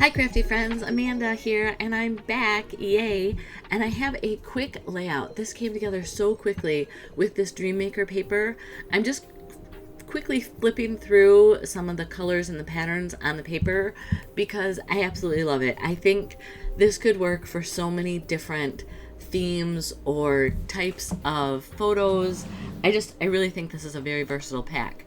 Hi crafty friends, Amanda here, and I'm back, yay, and I have a quick layout. This came together so quickly with this Dreammaker paper. I'm just quickly flipping through some of the colors and the patterns on the paper because I absolutely love it. I think this could work for so many different themes or types of photos. I really think this is a very versatile pack.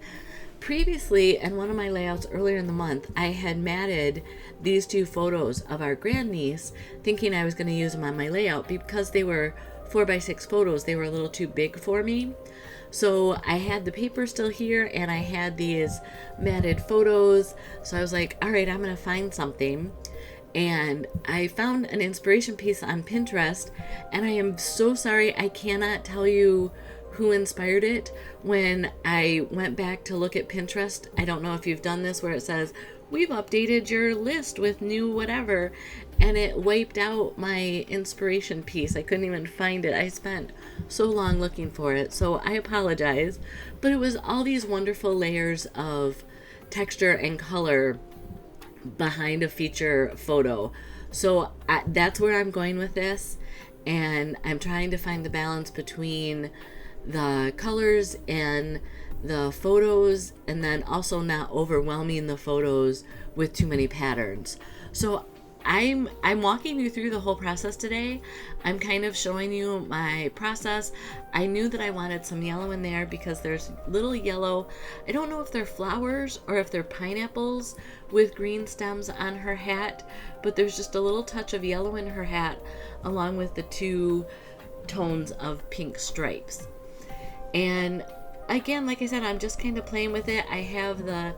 Previously, in one of my layouts earlier in the month, I had matted these two photos of our grandniece, thinking I was going to use them on my layout because they were 4x6 photos. They were a little too big for me. So I had the paper still here and I had these matted photos. So I was like, all right, I'm going to find something. And I found an inspiration piece on Pinterest, and I am so sorry I cannot tell you who inspired it. When I went back to look at Pinterest, I don't know if you've done this where it says, we've updated your list with new whatever, and it wiped out my inspiration piece. I couldn't even find it. I spent so long looking for it, so I apologize. But it was all these wonderful layers of texture and color behind a feature photo. So that's where I'm going with this, and I'm trying to find the balance between the colors and the photos, and then also not overwhelming the photos with too many patterns. So I'm walking you through the whole process today. I'm kind of showing you my process. I knew that I wanted some yellow in there because there's little yellow, I don't know if they're flowers or if they're pineapples with green stems on her hat, but there's just a little touch of yellow in her hat along with the two tones of pink stripes. And again, like I said, I'm just kind of playing with it. I have the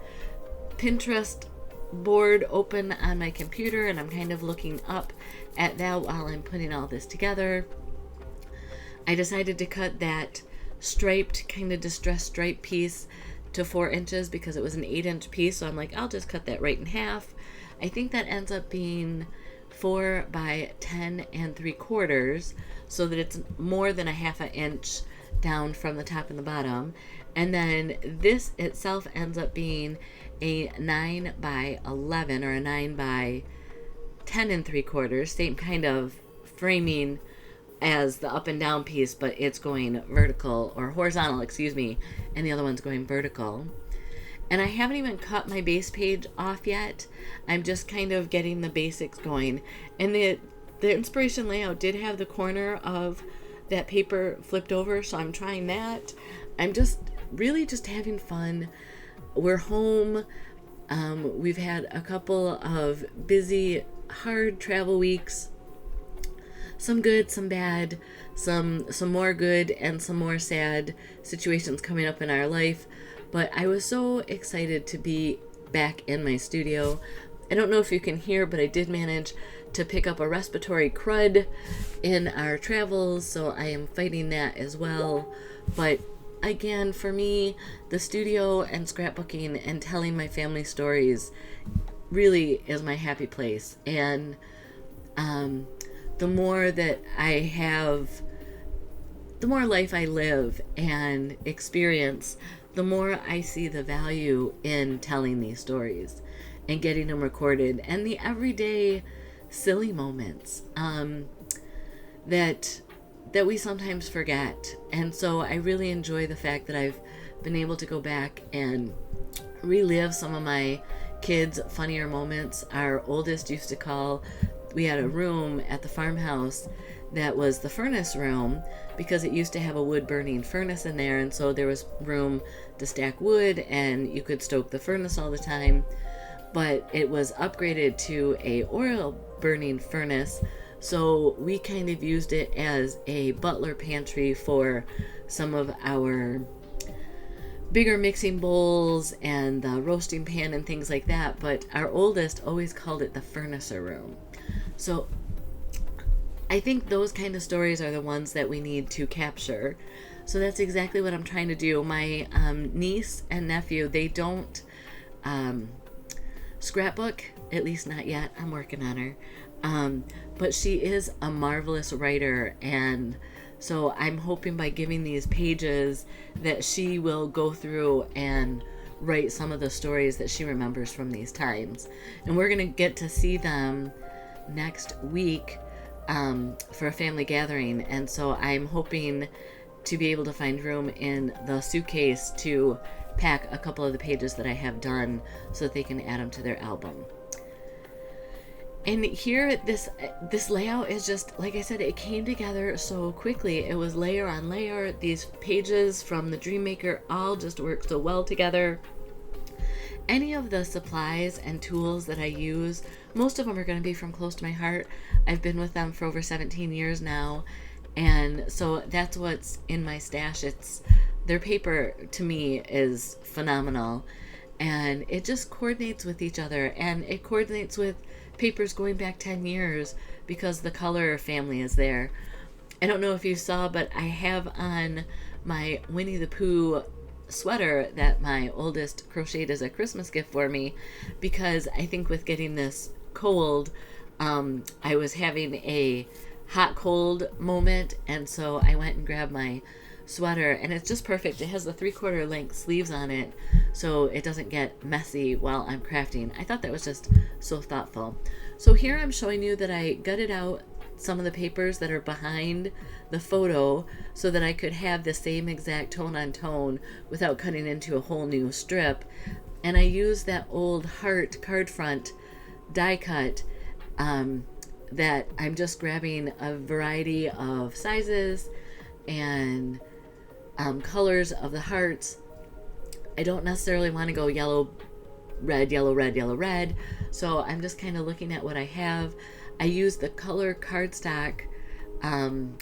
Pinterest board open on my computer and I'm kind of looking up at that while I'm putting all this together. I decided to cut that striped, kind of distressed stripe piece to 4 inches because it was an 8-inch piece, so I'm like, I'll just cut that right in half. I think that ends up being 4 by 10 3/4, so that it's more than a half an inch down from the top and the bottom. And then this itself ends up being a 9 by 11 or a 9 by 10 3/4, same kind of framing as the up and down piece, but it's going vertical or horizontal, excuse me, and the other one's going vertical. And I haven't even cut my base page off yet. I'm just kind of getting the basics going. And the inspiration layout did have the corner of that paper flipped over, so I'm trying that. I'm just really just having fun. We're home. We've had a couple of busy, hard travel weeks. Some good, some bad, some more good and some more sad situations coming up in our life. But I was so excited to be back in my studio. I don't know if you can hear, but I did manage to pick up a respiratory crud in our travels, so I am fighting that as well. But again, for me, the studio and scrapbooking and telling my family stories really is my happy place. And the more that I have, the more life I live and experience, the more I see the value in telling these stories and getting them recorded, and the everyday silly moments that we sometimes forget. And so I really enjoy the fact that I've been able to go back and relive some of my kids' funnier moments. Our oldest used to call, we had a room at the farmhouse that was the furnace room because it used to have a wood burning furnace in there, and so there was room to stack wood and you could stoke the furnace all the time. But it was upgraded to a oil burning furnace, so we kind of used it as a butler pantry for some of our bigger mixing bowls and the roasting pan and things like that. But our oldest always called it the furnacer room. So I think those kind of stories are the ones that we need to capture. So that's exactly what I'm trying to do. My niece and nephew, they don't scrapbook, at least not yet. I'm working on her. But she is a marvelous writer, and so I'm hoping by giving these pages that she will go through and write some of the stories that she remembers from these times. And we're going to get to see them next week for a family gathering. And so I'm hoping to be able to find room in the suitcase to pack a couple of the pages that I have done so that they can add them to their album. And here, this layout is just, like I said, it came together so quickly. It was layer on layer. These pages from the Dreammaker all just work so well together. Any of the supplies and tools that I use, most of them are going to be from close to my heart. I've been with them for over 17 years now, and so that's what's in my stash. Their paper, to me, is phenomenal, and it just coordinates with each other, and it coordinates with papers going back 10 years because the color family is there. I don't know if you saw, but I have on my Winnie the Pooh sweater that my oldest crocheted as a Christmas gift for me, because I think with getting this cold, I was having a hot cold moment, and so I went and grabbed my sweater, and it's just perfect. It has the 3/4 length sleeves on it so it doesn't get messy while I'm crafting. I thought that was just so thoughtful. So here I'm showing you that I gutted out some of the papers that are behind the photo so that I could have the same exact tone on tone without cutting into a whole new strip. And I used that old heart card front die cut that I'm just grabbing a variety of sizes and colors of the hearts. I don't necessarily want to go yellow, red, yellow, red, yellow, red. So I'm just kind of looking at what I have. I use the color cardstock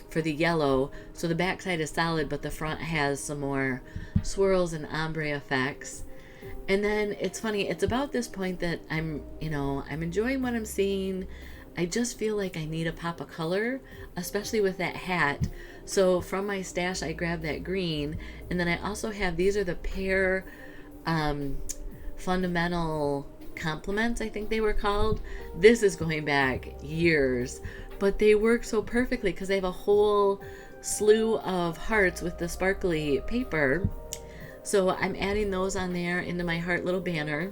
for the yellow. So the back side is solid, but the front has some more swirls and ombre effects. And then it's funny, it's about this point that I'm enjoying what I'm seeing. I just feel like I need a pop of color, especially with that hat. So from my stash, I grabbed that green, and then I also have, these are the pear fundamental compliments, I think they were called. This is going back years, but they work so perfectly because they have a whole slew of hearts with the sparkly paper. So I'm adding those on there into my heart little banner.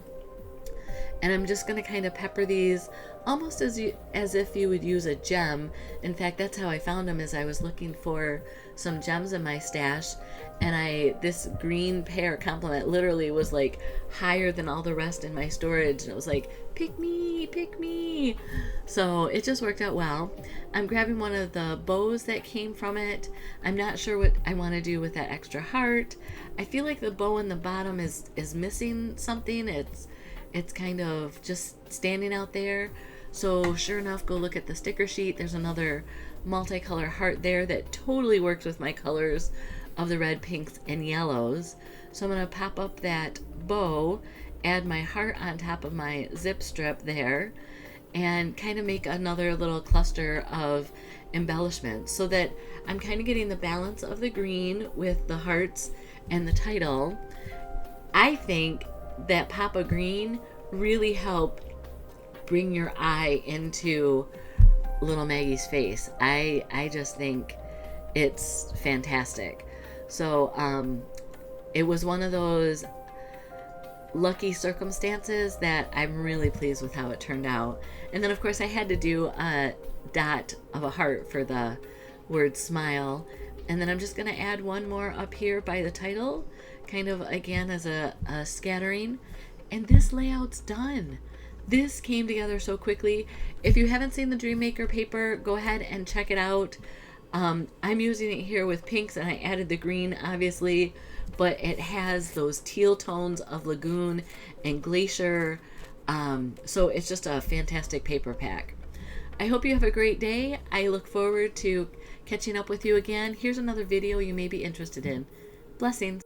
And I'm just going to kind of pepper these almost as if you would use a gem. In fact, that's how I found them, as I was looking for some gems in my stash. And this green pear compliment literally was like higher than all the rest in my storage. And it was like, pick me, pick me. So it just worked out well. I'm grabbing one of the bows that came from it. I'm not sure what I want to do with that extra heart. I feel like the bow in the bottom is missing something. It's kind of just standing out there. So sure enough, go look at the sticker sheet. There's another multicolor heart there that totally works with my colors of the red, pinks, and yellows. So I'm going to pop up that bow, add my heart on top of my zip strip there, and kind of make another little cluster of embellishments so that I'm kind of getting the balance of the green with the hearts and the title. I think that pop of green really helped bring your eye into little Maggie's face. I just think it's fantastic. So it was one of those lucky circumstances that I'm really pleased with how it turned out. And then of course I had to do a dot of a heart for the word smile. And then I'm just going to add one more up here by the title, kind of again as a scattering. And this layout's done. This came together so quickly. If you haven't seen the Dreammaker paper, go ahead and check it out. I'm using it here with pinks, and I added the green obviously, but it has those teal tones of Lagoon and Glacier. So it's just a fantastic paper pack. I hope you have a great day. I look forward to catching up with you again. Here's another video you may be interested in. Blessings.